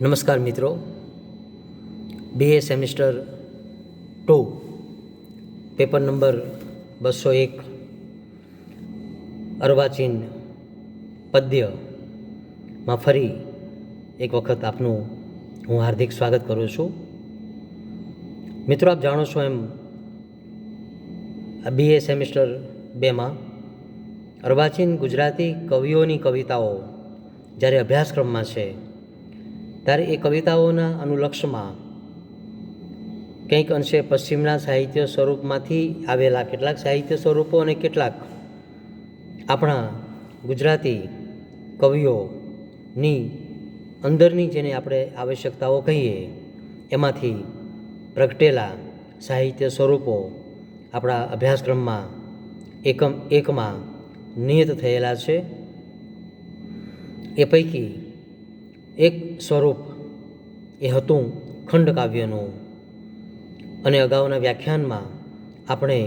નમસ્કાર મિત્રો, BA semester 2 paper number 201 અર્વાચીન પદ્યમાં ફરી એક વખત આપનું હું હાર્દિક સ્વાગત કરું છું. મિત્રો, આપ જાણો છો એમ આ BA સેમિસ્ટર 2માં અર્વાચીન ગુજરાતી કવિઓની કવિતાઓ જ્યારે અભ્યાસક્રમમાં છે ત્યારે એ કવિતાઓના અનુલક્ષમાં કંઈક અંશે પશ્ચિમના સાહિત્ય સ્વરૂપમાંથી આવેલા કેટલાક સાહિત્ય સ્વરૂપો અને કેટલાક આપણા ગુજરાતી કવિઓની અંદરની જેને આપણે આવશ્યકતાઓ કહીએ એમાંથી પ્રગટેલા સાહિત્ય સ્વરૂપો આપણા અભ્યાસક્રમમાં એકમાં નિયત થયેલા છે. એ પૈકી એક સ્વરૂપ એ હતું ખંડકાવ્યનું, અને અગાઉના વ્યાખ્યાનમાં આપણે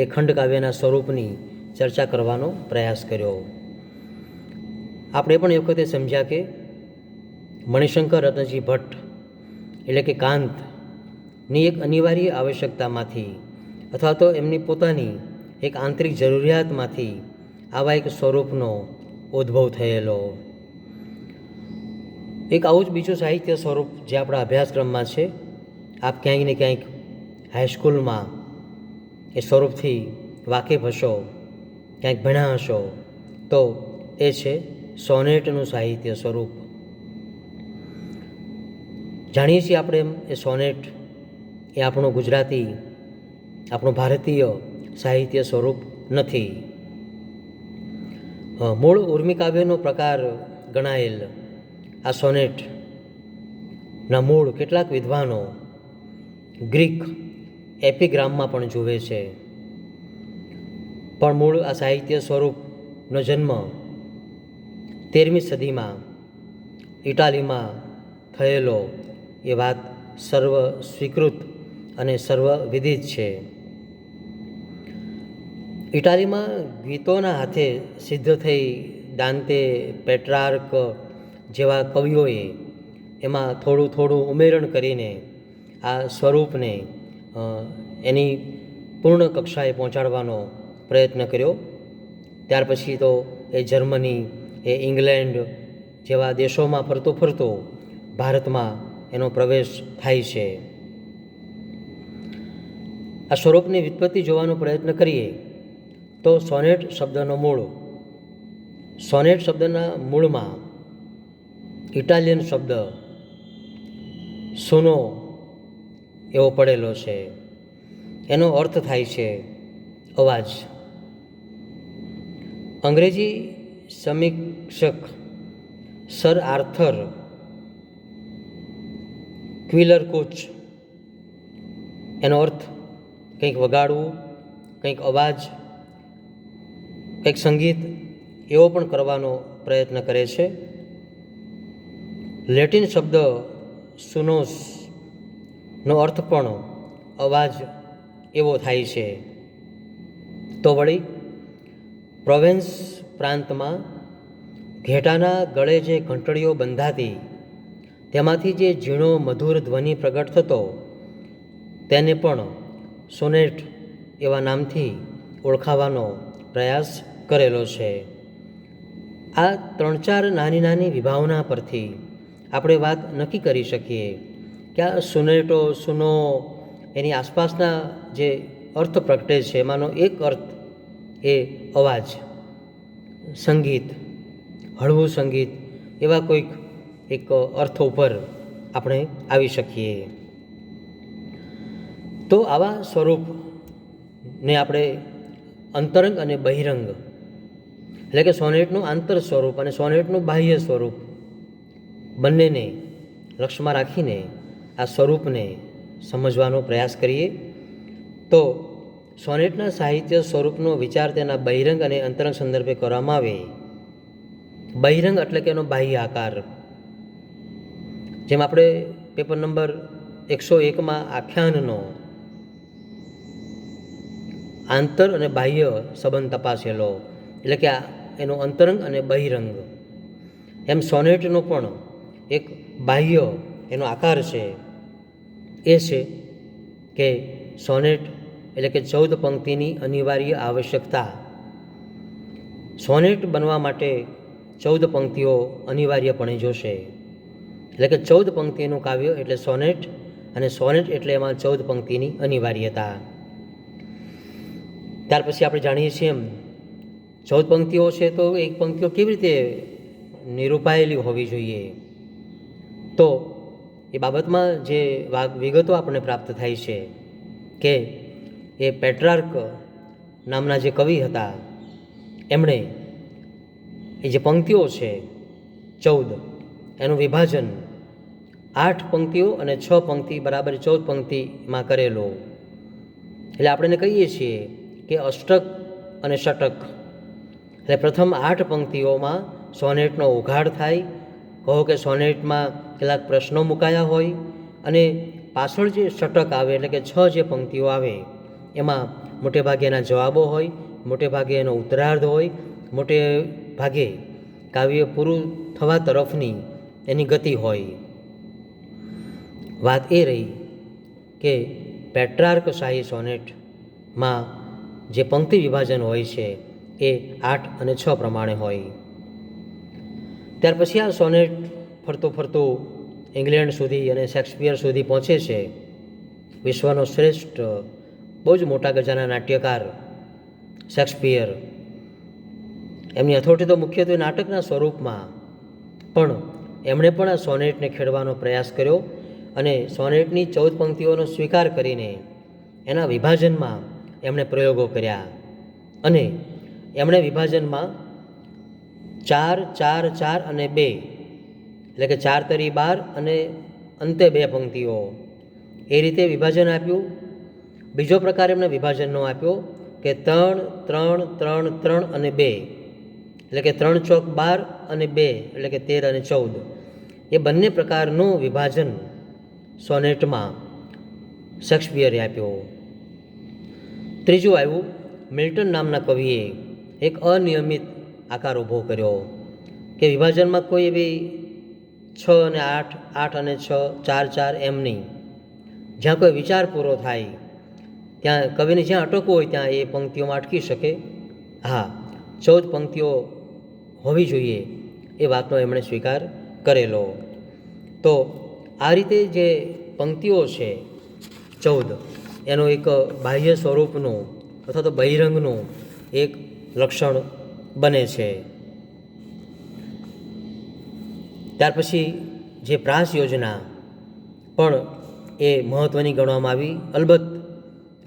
એ ખંડકાવ્યના સ્વરૂપની ચર્ચા કરવાનો પ્રયાસ કર્યો. આપણે પણ એ વખતે સમજ્યા કે મણિશંકર રત્નજી ભટ્ટ એટલે કે કાંતની એક અનિવાર્ય આવશ્યકતામાંથી અથવા તો એમની પોતાની એક આંતરિક જરૂરિયાતમાંથી આવા એક સ્વરૂપનો ઉદ્ભવ થયેલો. એક આવું જ બીજું સાહિત્ય સ્વરૂપ જે આપણા અભ્યાસક્રમમાં છે, આપ ક્યાંક ને ક્યાંક હાઈસ્કૂલમાં એ સ્વરૂપથી વાકેફ હશો, ક્યાંક ભણ્યા હશો, તો એ છે સોનેટનું સાહિત્ય સ્વરૂપ. જાણીએ છીએ આપણે એમ એ સોનેટ એ આપણું ગુજરાતી, આપણું ભારતીય સાહિત્ય સ્વરૂપ નથી. મૂળ ઉર્મિકાવ્યનો પ્રકાર ગણાયેલ આ સોનેટના મૂળ કેટલાક વિદ્વાનો ગ્રીક એપિગ્રામમાં પણ જુએ છે. પણ મૂળ આ સાહિત્ય સ્વરૂપનો જન્મ 13મી સદીમાં ઇટાલીમાં થયેલો એ વાત સર્વ સ્વીકૃત અને સર્વવિદિત છે. ઇટાલીમાં ગીતોના હાથે સિદ્ધ થઈ દાંતે, પેટ્રાર્ક જેવા કવિઓએ એમાં થોડું થોડું ઉમેરણ કરીને આ સ્વરૂપને એની પૂર્ણ કક્ષાએ પહોંચાડવાનો પ્રયત્ન કર્યો. ત્યાર પછી તો એ જર્મની, એ ઇંગ્લેન્ડ જેવા દેશોમાં ફરતો ફરતો ભારતમાં એનો પ્રવેશ થાય છે. આ સ્વરૂપની વ્યુત્પત્તિ જોવાનો પ્રયત્ન કરીએ તો સોનેટ શબ્દના મૂળમાં ઇટાલિયન શબ્દ સુનો એવો પડેલો છે. એનો અર્થ થાય છે અવાજ. અંગ્રેજી સમીક્ષક સર આર્થર ક્વિલર કોચ એનો અર્થ કંઈક વગાડવું, કંઈક અવાજ, કંઈક સંગીત એવો પણ કરવાનો પ્રયત્ન કરે છે. લેટિન શબ્દ સુનોસનો અર્થ પણ અવાજ એવો થાય છે. તો વળી પ્રોવેન્સ પ્રાંતમાં ઘેટાના ગળે જે ઘંટડીઓ બંધાતી તેમાંથી જે ઝીણો મધુર ધ્વનિ પ્રગટ થતો તેને પણ સોનેટ એવા નામથી ઓળખાવાનો પ્રયાસ કરેલો છે. આ 3-4 નાની નાની વિભાવના પરથી આપણે વાત નક્કી કરી શકીએ કે આ સોનેટો, સુનો એની આસપાસના જે અર્થ પ્રગટે છે એમાંનો એક અર્થ એ અવાજ, સંગીત, હળવું સંગીત એવા કોઈક એક અર્થ ઉપર આપણે આવી શકીએ. તો આવા સ્વરૂપને આપણે અંતરંગ અને બહિરંગ એટલે કે સોનેટનું આંતર સ્વરૂપ અને સોનેટનું બાહ્ય સ્વરૂપ બંનેને લક્ષ્યમાં રાખીને આ સ્વરૂપને સમજવાનો પ્રયાસ કરીએ તો સોનેટના સાહિત્ય સ્વરૂપનો વિચાર તેના બહિરંગ અને અંતરંગ સંદર્ભે કરવામાં આવે. બહિરંગ એટલે કે એનો બાહ્ય આકાર. જેમ આપણે પેપર નંબર 101માં આખ્યાનનો આંતર અને બાહ્ય સંબંધ તપાસેલો, એટલે કે એનો અંતરંગ અને બહિરંગ, એમ સોનેટનો પણ એક બાહ્ય એનો આકાર છે એ છે કે સોનેટ એટલે કે 14 પંક્તિની અનિવાર્ય આવશ્યકતા. સોનેટ બનવા માટે 14 પંક્તિઓ અનિવાર્યપણે જોશે. એટલે કે 14 પંક્તિનું કાવ્ય એટલે સોનેટ, અને સોનેટ એટલે એમાં 14 પંક્તિની અનિવાર્યતા. ત્યાર પછી આપણે જાણીએ છીએ એમ 14 પંક્તિઓ છે તો એક પંક્તિઓ કેવી રીતે નિરૂપાયેલી હોવી જોઈએ, તો એ બાબતમાં જે વિગતો આપણને પ્રાપ્ત થાય છે કે એ પેટ્રાર્ક નામના જે કવિ હતા એમણે એ જે પંક્તિઓ છે 14 એનું વિભાજન 8 પંક્તિઓ અને 6 પંક્તિ બરાબર 14 પંક્તિમાં કરેલો. એટલે આપણે કહીએ છીએ કે અષ્ટક અને ષટક. એટલે પ્રથમ 8 પંક્તિઓમાં સોનેટનો ઉઘાડ થાય, કહો કે સોનેટમાં કેટલાક પ્રશ્નો મુકાયા હોય, અને પાછળ જે ષટક આવે એટલે કે 6 જે પંક્તિઓ આવે એમાં મોટે ભાગે એના જવાબો હોય, મોટે ભાગે એનો ઉત્તરાર્ધ હોય, મોટે ભાગે કાવ્ય પૂરું થવા તરફની એની ગતિ હોય. વાત એ રહી કે પેટ્રાર્ક શાહી સોનેટમાં જે પંક્તિ વિભાજન હોય છે એ 8 અને 6 પ્રમાણે હોય. ત્યાર પછી આ સોનેટ ફરતું ફરતું ઇંગ્લેન્ડ સુધી અને શેક્સપિયર સુધી પહોંચે છે. વિશ્વનો શ્રેષ્ઠ બહુ જ મોટા ગજાના નાટ્યકાર શેક્સપિયર, એમની હથોટી તો મુખ્યત્વે નાટકના સ્વરૂપમાં, પણ એમણે પણ આ સોનેટને ખેડવાનો પ્રયાસ કર્યો અને સોનેટની 14 પંક્તિઓનો સ્વીકાર કરીને એના વિભાજનમાં એમણે પ્રયોગો કર્યા. અને એમણે વિભાજનમાં 4, 4, 4 અને 2 એટલે કે 4 તરી 12 અને અંતે 2 પંક્તિઓ એ રીતે વિભાજન આપ્યું. બીજો પ્રકાર એમણે વિભાજનનો આપ્યો કે 3, 3, 3, 3 અને 2 એટલે કે 3 ચોક 12 અને 2 એટલે કે 13 અને 14. એ બંને પ્રકારનું વિભાજન સોનેટમાં શેક્સપિયરે આપ્યો. ત્રીજું આવ્યું, મિલ્ટન નામના કવિએ એક અનિયમિત આકાર ઊભો કર્યો કે વિભાજનમાં કોઈ એવી 6 અને 8, 8 અને 6, 4, 4 એમ નહીં. જ્યાં કોઈ વિચાર પૂરો થાય ત્યાં કવિને જ્યાં અટકવું હોય ત્યાં એ પંક્તિઓમાં અટકી શકે. હા, 14 પંક્તિઓ હોવી જોઈએ એ વાતનો એમણે સ્વીકાર કરેલો. તો આ રીતે જે પંક્તિઓ છે 14 એનો એક બાહ્ય સ્વરૂપનું અથવા તો બહિરંગનું એક લક્ષણ બને છે. ત્યાર પછી જે પ્રાસ યોજના પણ એ મહત્ત્વની ગણવામાં આવી. અલબત્ત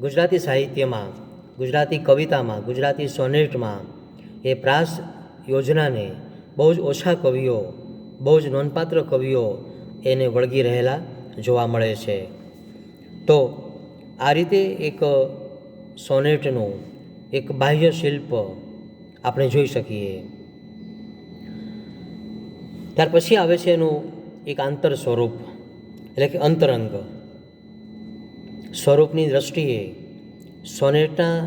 ગુજરાતી સાહિત્યમાં, ગુજરાતી કવિતામાં, ગુજરાતી સોનેટમાં એ પ્રાસ યોજનાને બહુ જ ઓછા કવિઓ, બહુ જ નોંધપાત્ર કવિઓ એને વળગી રહેલા જોવા મળે છે. તો આ રીતે એક સોનેટનું એક બાહ્ય શિલ્પ આપણે જોઈ શકીએ. ત્યાર પછી આવે છે એનું એક આંતર સ્વરૂપ એટલે કે અંતરંગ. સ્વરૂપની દૃષ્ટિએ સોનેટના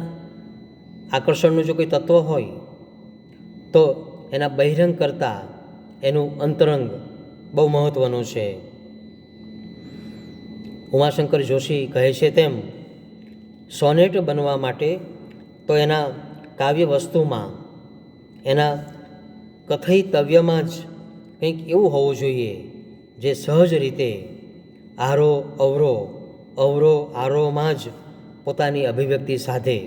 આકર્ષણનું જો કોઈ તત્વ હોય તો એના બહિરંગ કરતાં એનું અંતરંગ બહુ મહત્ત્વનું છે. ઉમાશંકર જોશી કહે છે તેમ સોનેટ બનવા માટે તો એના કાવ્ય વસ્તુમાં, એના કથયિતવ્યમાં જ કંઈક એવું હોવું જોઈએ જે સહજ રીતે આરો અવરો, અવરો આરોમાં જ પોતાની અભિવ્યક્તિ સાધે.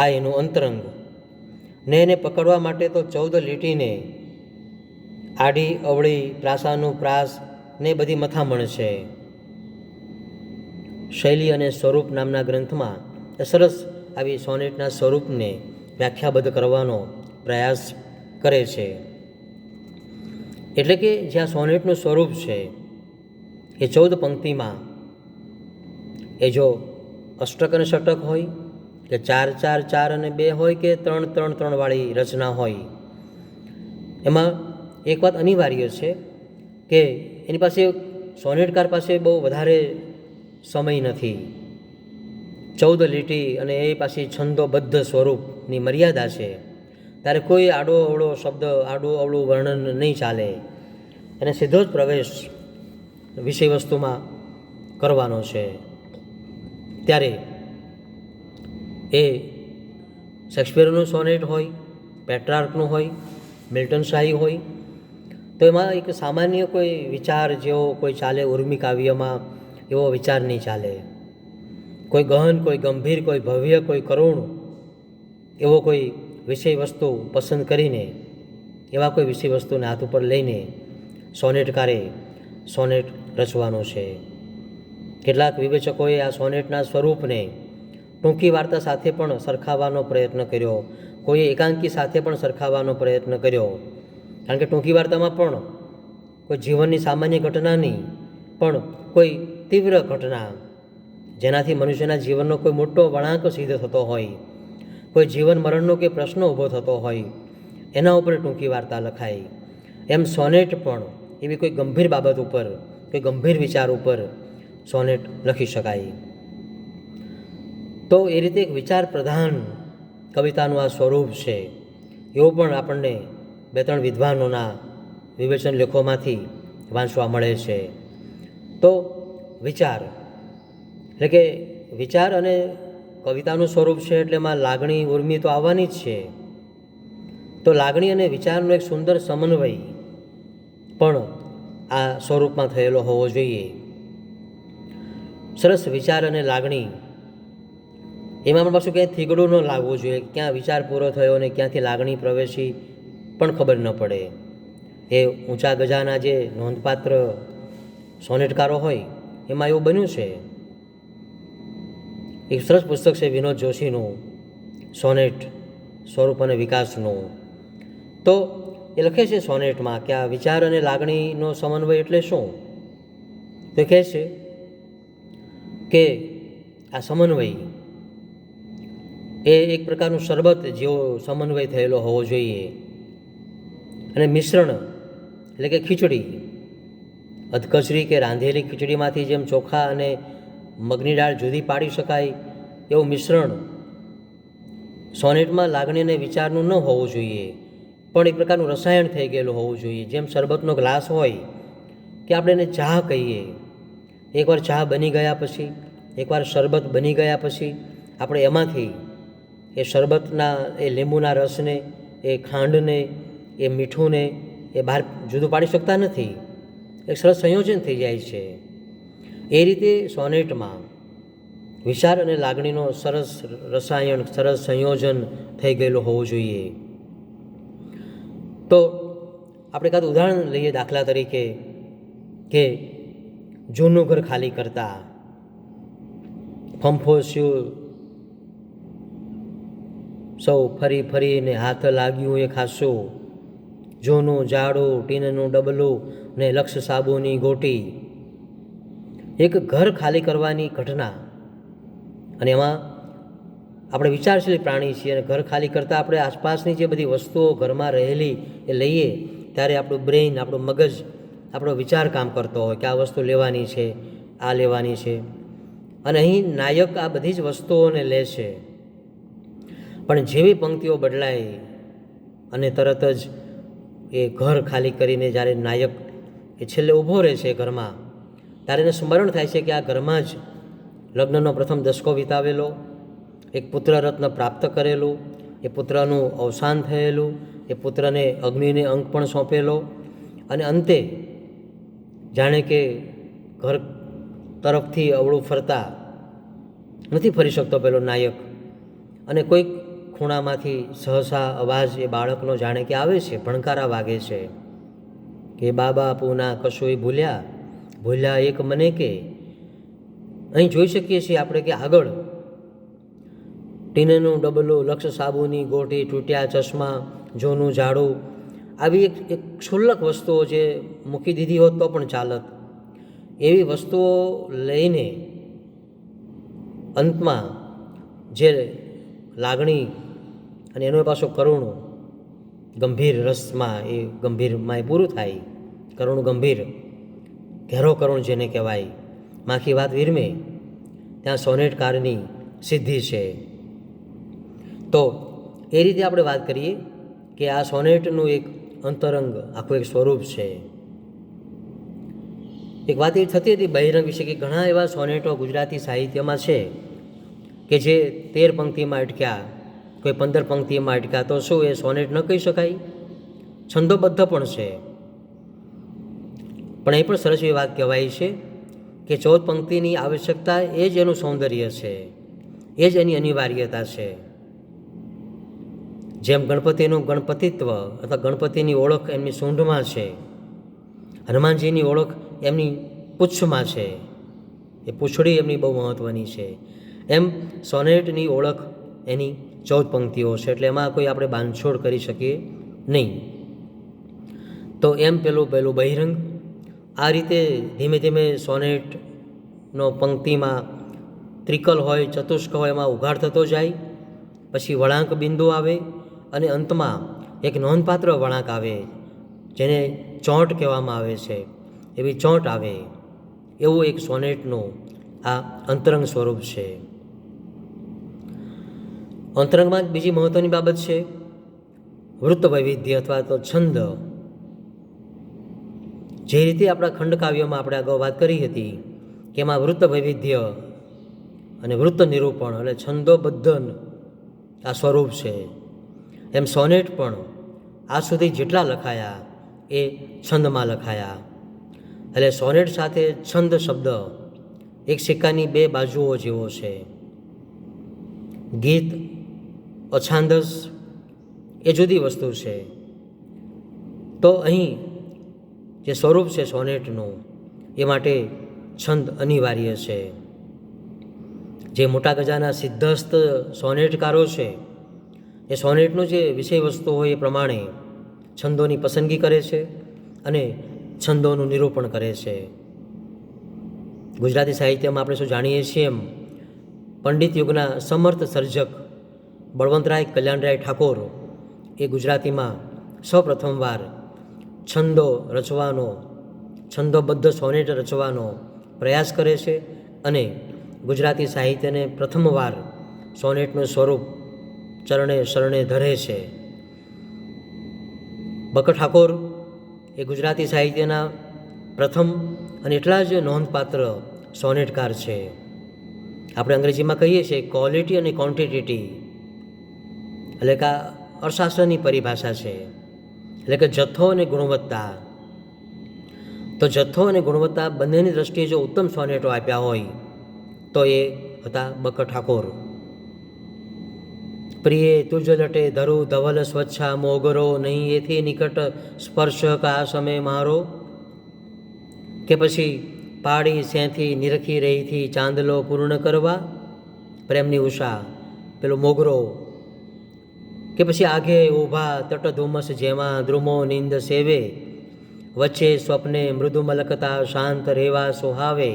આ એનું અંતરંગ. ને એને પકડવા માટે તો 14 લીટીને આડી અવળી, પ્રાસાનું પ્રાસ ને બધી મથામણ છે. શૈલી અને સ્વરૂપ નામના ગ્રંથમાં એ સરસ આવી સોનેટના સ્વરૂપને વ્યાખ્યાબદ્ધ કરવાનો પ્રયાસ કરે છે. એટલે કે જ્યાં સોનેટનું સ્વરૂપ છે એ 14 પંક્તિમાં એ જો અષ્ટક અને ષટક હોય કે 4, 4, 4 અને 2 હોય કે 3, 3, 3 વાળી રચના હોય, એમાં એક વાત અનિવાર્ય છે કે એની પાસે, સોનેટકાર પાસે બહુ વધારે સમય નથી. 14 લીટી અને એ પાછી છંદોબદ્ધ સ્વરૂપની મર્યાદા છે. ત્યારે કોઈ આડો અવળો શબ્દ, આડું અવળું વર્ણન નહીં ચાલે. એને સીધો જ પ્રવેશ વિષય વસ્તુમાં કરવાનો છે. ત્યારે એ શેક્સપિયરનું સોનેટ હોય, પેટ્રાર્કનું હોય, મિલ્ટન શાહી હોય, તો એમાં એક સામાન્ય કોઈ વિચાર જેવો કોઈ ચાલે ઉર્મી કાવ્યમાં એવો વિચાર નહીં ચાલે. કોઈ ગહન, કોઈ ગંભીર, કોઈ ભવ્ય, કોઈ કરુણ એવો કોઈ વિષય વસ્તુ પસંદ કરીને, એવા કોઈ વિષય વસ્તુને હાથ ઉપર લઈને સોનેટકારે સોનેટ રચવાનો છે. કેટલાક વિવેચકોએ આ સોનેટના સ્વરૂપને ટૂંકી વાર્તા સાથે પણ સરખાવવાનો પ્રયત્ન કર્યો, કોઈએ એકાંકી સાથે પણ સરખાવવાનો પ્રયત્ન કર્યો. કારણ કે ટૂંકી વાર્તામાં પણ કોઈ જીવનની સામાન્ય ઘટના નહીં, પણ કોઈ તીવ્ર ઘટના જેનાથી મનુષ્યના જીવનનો કોઈ મોટો વળાંક સિદ્ધ થતો હોય, કોઈ જીવન મરણનો કે પ્રશ્ન ઊભો થતો હોય, એના ઉપર ટૂંકી વાર્તા લખાય. એમ સોનેટ પણ એવી કોઈ ગંભીર બાબત ઉપર, કોઈ ગંભીર વિચાર ઉપર સોનેટ લખી શકાય. તો એ રીતે એક વિચાર પ્રધાન કવિતાનું આ સ્વરૂપ છે, એવું પણ આપણને બે ત્રણ વિદ્વાનોના વિવેચન લેખોમાંથી વાંચવા મળે છે. તો વિચાર એટલે કે વિચાર અને કવિતાનું સ્વરૂપ છે, એટલે એમાં લાગણી ઉર્મી તો આવવાની જ છે. તો લાગણી અને વિચારનો એક સુંદર સમન્વય પણ આ સ્વરૂપમાં થયેલો હોવો જોઈએ. સરસ વિચાર અને લાગણી, એમાં પણ પાછું ક્યાંય થીગડું ન લાગવું જોઈએ. ક્યાં વિચાર પૂરો થયો અને ક્યાંથી લાગણી પ્રવેશી પણ ખબર ન પડે. એ ઊંચા ગજાના જે નોંધપાત્ર સોનેટકારો હોય એમાં એવું બન્યું છે. એક સરસ પુસ્તક છે વિનોદ જોશીનું, સોનેટ સ્વરૂપ અને વિકાસનું. તો એ લખે છે સોનેટમાં કે આ વિચાર અને લાગણીનો સમન્વય એટલે શું? તો કહે છે કે આ સમન્વય એ એક પ્રકારનું શરબત જેવો સમન્વય થયેલો હોવો જોઈએ. અને મિશ્રણ એટલે કે ખીચડી, અધકચરી કે રાંધેલી ખીચડીમાંથી જેમ ચોખા અને મગની દાળ જુદી પાડી શકાય, એવું મિશ્રણ સોનેટમાં લાગણી અને વિચારનું ન હોવું જોઈએ, પણ એક પ્રકારનું રસાયણ થઈ ગયેલું હોવું જોઈએ. જેમ શરબતનો ગ્લાસ હોય કે આપણે એને ચા કહીએ, એકવાર ચા બની ગયા પછી, એકવાર શરબત બની ગયા પછી આપણે એમાંથી એ શરબતના એ લીંબુના રસને, એ ખાંડને, એ મીઠુંને એ બહાર જુદું પાડી શકતા નથી. એક સરસ સંયોજન થઈ જાય છે. એ રીતે સોનેટમાં વિચાર અને લાગણીનો સરસ રસાયણ, સરસ સંયોજન થઈ ગયેલું હોવું જોઈએ. તો આપણે કાં ઉદાહરણ લઈએ, દાખલા તરીકે કે જૂનું ઘર ખાલી કરતા, ફંફોસ્યું સૌ ફરી ફરીને હાથ લાગ્યું એ ખાસું, જૂનું જાડું ટીનનું ડબલું ને લક્ષ સાબુની ગોટી. એક ઘર ખાલી કરવાની ઘટના, અને એમાં આપણે વિચારશીલ પ્રાણી છીએ, અને ઘર ખાલી કરતાં આપણે આસપાસની જે બધી વસ્તુઓ ઘરમાં રહેલી એ લઈએ ત્યારે આપણું બ્રેઇન, આપણું મગજ, આપણો વિચાર કામ કરતો હોય કે આ વસ્તુ લેવાની છે, આ લેવાની છે. અને અહીં નાયક આ બધી જ વસ્તુઓને લે છે, પણ જેવી પંક્તિઓ બદલાય અને તરત જ એ ઘર ખાલી કરીને જ્યારે નાયક એ છેલ્લે ઊભો રહે છે ઘરમાં, ત્યારે એને સ્મરણ થાય છે કે આ ઘરમાં જ લગ્નનો પ્રથમ દસકો વિતાવેલો, એક પુત્ર રત્ન પ્રાપ્ત કરેલું, એ પુત્રનું અવસાન થયેલું, એ પુત્રને અગ્નિને અંક પણ સોંપેલો, અને અંતે જાણે કે ઘર તરફથી અવળું ફરતા નથી ફરી શકતો પેલો નાયક, અને કોઈક ખૂણામાંથી સહસા અવાજ એ બાળકનો જાણે કે આવે છે, ભણકારા વાગે છે કે બા બાપુના કશોય ભૂલ્યા, ભૂલ્યા એક મને કે. અહીં જોઈ શકીએ છીએ આપણે કે આગળ ટીનનું ડબલું, લક્ષ સાબુની ગોટી, તૂટ્યા ચશ્મા, જૂનું ઝાડું, આવી એક ક્ષુલ્લક વસ્તુઓ જે મૂકી દીધી હોત તો પણ ચાલત, એવી વસ્તુઓ લઈને અંતમાં જે લાગણી અને એનો પાછો કરુણ ગંભીર રસમાં એ ગંભીરમાં એ પૂરું થાય. કરુણ ગંભીર, ઘેરો કરુણ જેને કહેવાય, માખી વાત વિરમે, ત્યાં સોનેટકારની સિદ્ધિ છે. તો એ રીતે આપણે વાત કરીએ કે આ સોનેટનું એક અંતરંગ આખું એક સ્વરૂપ છે. એક વાત એ થતી હતી બહિરંગ વિશે કે ઘણા એવા સોનેટો ગુજરાતી સાહિત્યમાં છે કે જે 13 પંક્તિમાં અટક્યા, કોઈ 15 પંક્તિમાં અટક્યા, તો શું એ સોનેટ ન કહી શકાય? છંદોબદ્ધ પણ છે, પણ એ પણ સરસ એવી વાત કહેવાય છે કે 14 પંક્તિની આવશ્યકતા એ જ એનું સૌંદર્ય છે, એ જ એની અનિવાર્યતા છે. જેમ ગણપતિનું ગણપતિત્વ અથવા ગણપતિની ઓળખ એમની સૂંઢમાં છે, હનુમાનજીની ઓળખ એમની પૂંછમાં છે, એ પૂંછડી એમની બહુ મહત્ત્વની છે, એમ સોનેટની ઓળખ એની 14 પંક્તિઓ છે. એટલે એમાં કોઈ આપણે બાંધછોડ કરી શકીએ નહીં. તો એમ પેલું બહિરંગ આ રીતે ધીમે ધીમે સોનેટનો પંક્તિમાં ત્રિકલ હોય, ચતુષ્ક હોય, એમાં ઉઘાડ થતો જાય. પછી વળાંક બિંદુ આવે અને અંતમાં એક નોંધપાત્ર વળાંક આવે જેને ચોંટ કહેવામાં આવે છે. એવી ચોંટ આવે એવું એક સોનેટનું આ અંતરંગ સ્વરૂપ છે. અંતરંગમાં બીજી મહત્ત્વની બાબત છે વૃત્ત વૈવિધ્ય અથવા તો છંદ. જે રીતે આપણા ખંડકાવ્યોમાં આપણે અગાઉ વાત કરી હતી કે એમાં વૃત્ત વૈવિધ્ય અને વૃત્ત નિરૂપણ એટલે છંદોબદ્ધ આ સ્વરૂપ છે, એમ સોનેટ પણ આ સુધી જેટલા લખાયા એ છંદમાં લખાયા. એટલે સોનેટ સાથે છંદ શબ્દ એક સિક્કાની બે બાજુઓ જેવો છે. ગીત અછાંદસ એ જુદી વસ્તુ છે. તો અહીં જે સ્વરૂપ છે સોનેટનું એ માટે છંદ અનિવાર્ય છે. જે મોટા ગજાના સિદ્ધસ્થ સોનેટકારો છે એ સોનેટનું જે વિષય વસ્તુ હોય એ પ્રમાણે છંદોની પસંદગી કરે છે અને છંદોનું નિરૂપણ કરે છે. ગુજરાતી સાહિત્યમાં આપણે શું જાણીએ છીએ એમ પંડિત યુગના સમર્થ સર્જક બળવંતરાય કલ્યાણરાય ઠાકોર એ ગુજરાતીમાં સૌપ્રથમવાર છંદો રચવાનો, છંદોબદ્ધ સોનેટ રચવાનો પ્રયાસ કરે છે અને ગુજરાતી સાહિત્યને પ્રથમવાર સોનેટનું સ્વરૂપ ચરણે શરણે ધરે છે. બકર ઠાકોર એ ગુજરાતી સાહિત્યના પ્રથમ અને એટલા જ નોંધપાત્ર સોનેટકાર છે. આપણે અંગ્રેજીમાં કહીએ છીએ ક્વોલિટી અને ક્વોન્ટિટી, એટલે કે અર્થશાસ્ત્રની પરિભાષા છે, એટલે કે જથ્થો અને ગુણવત્તા. તો જથ્થો અને ગુણવત્તા બંનેની દ્રષ્ટિએ જો ઉત્તમ સોનેટો આપ્યા હોય તો એ હતા બકર ઠાકોર. પ્રિય તુજ લટે ધરુ ધવલ સ્વચ્છા મોગરો નહીં એથી નિકટ સ્પર્શ કા સમય મારો, કે પછી પાડી સેંથી નિરખી રહીથી ચાંદલો પૂર્ણ કરવા પ્રેમની ઉષા પેલો મોગરો, કે પછી આગે ઊભા તટ ધુમ્મસ જેમાં દ્રુમો નિંદ સેવે વચ્ચે સ્વપ્ને મૃદુ મલકતા શાંત રેવા સોહાવે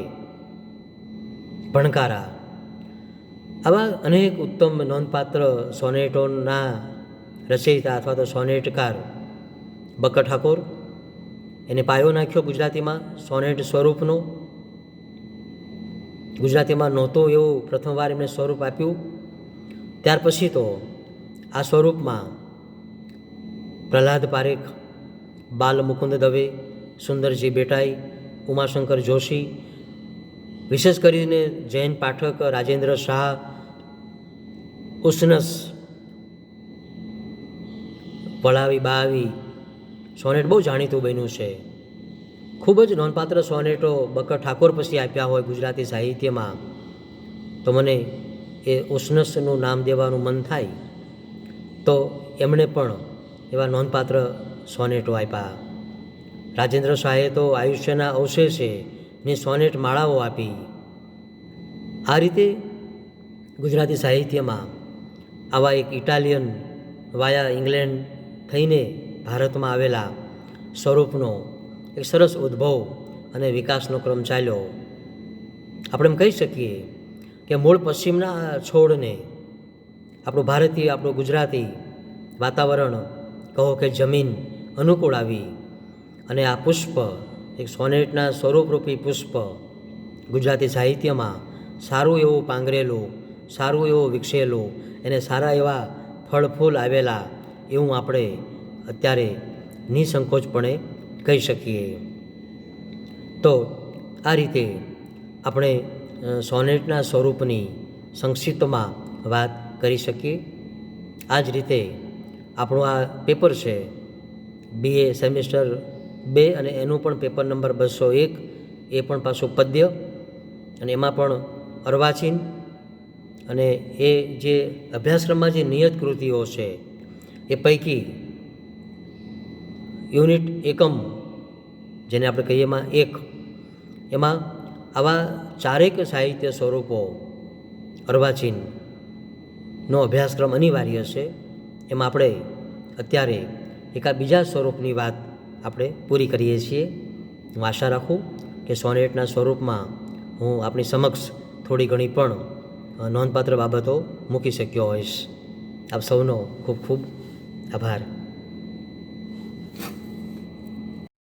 ભણકારા. આવા અનેક ઉત્તમ નોંધપાત્ર સોનેટોના રચયિતા અથવા તો સોનેટકાર બકર ઠાકોર. એને પાયો નાખ્યો ગુજરાતીમાં સોનેટ સ્વરૂપનો. ગુજરાતીમાં નહોતું એવું પ્રથમવાર એમને સ્વરૂપ આપ્યું. ત્યાર પછી તો આ સ્વરૂપમાં પ્રહલાદ પારેખ, બાલ મુકુંદ દવે, સુંદરજી બેટાઈ, ઉમાશંકર જોશી, વિશેષ કરીને જૈન પાઠક રાજેન્દ્ર શાહ, ઉસનસ, વળાવી બાવી સોનેટ બહુ જાણીતું બન્યું છે. ખૂબ જ નોંધપાત્ર સોનેટો બકર ઠાકોર પછી આપ્યા હોય ગુજરાતી સાહિત્યમાં તો મને એ ઉસનસનું નામ દેવાનું મન થાય. તો એમણે પણ એવા નોંધપાત્ર સોનેટો આપ્યા. રાજેન્દ્ર શાહે તો આયુષ્યના અવશેષે ની સોનેટ માળાઓ આપી. આ રીતે ગુજરાતી સાહિત્યમાં આવા એક ઇટાલિયન વાયા ઇંગ્લેન્ડ થઈને ભારતમાં આવેલા સ્વરૂપનો એક સરસ ઉદ્ભવ અને વિકાસનો ક્રમ ચાલ્યો. આપણે એમ કહી શકીએ કે મૂળ પશ્ચિમના છોડને આપણું ભારતીય, આપણું ગુજરાતી વાતાવરણ કહો કે જમીન અનુકૂળ આવી અને આ પુષ્પ એક સોનેટના સ્વરૂપરૂપી પુષ્પ ગુજરાતી સાહિત્યમાં સારું એવું પાંગરેલું, સારું એવું વિકસેલું, એને સારા એવા ફળ ફૂલ આવેલા એવું આપણે અત્યારે નિસંકોચપણે કહી શકીએ. તો આ રીતે આપણે સોનેટના સ્વરૂપની સંક્ષિપ્તમાં વાત કરી શકીએ. આ જ રીતે આપણું આ પેપર છે BA સેમિસ્ટર 2 અને એનું પણ પેપર નંબર 201, એ પણ પાછું પદ્ય, અને એમાં પણ અર્વાચીન, અને એ જે અભ્યાસક્રમમાં જે નિયત કૃતિઓ છે એ પૈકી યુનિટ એકમ જેને આપણે કહીએ એમાં આવા ચારેક સાહિત્ય સ્વરૂપો અર્વાચીનનો અભ્યાસક્રમ અનિવાર્ય છે. એમાં આપણે અત્યારે એકા બીજા સ્વરૂપની વાત આપણે પૂરી કરીએ છીએ. હું આશા રાખું કે સોનેટના સ્વરૂપમાં હું આપણી સમક્ષ થોડી ઘણી પણ નોંધપાત્ર બાબતો મૂકી શક્યો હોઈશ. આપ સૌનો ખૂબ ખૂબ આભાર.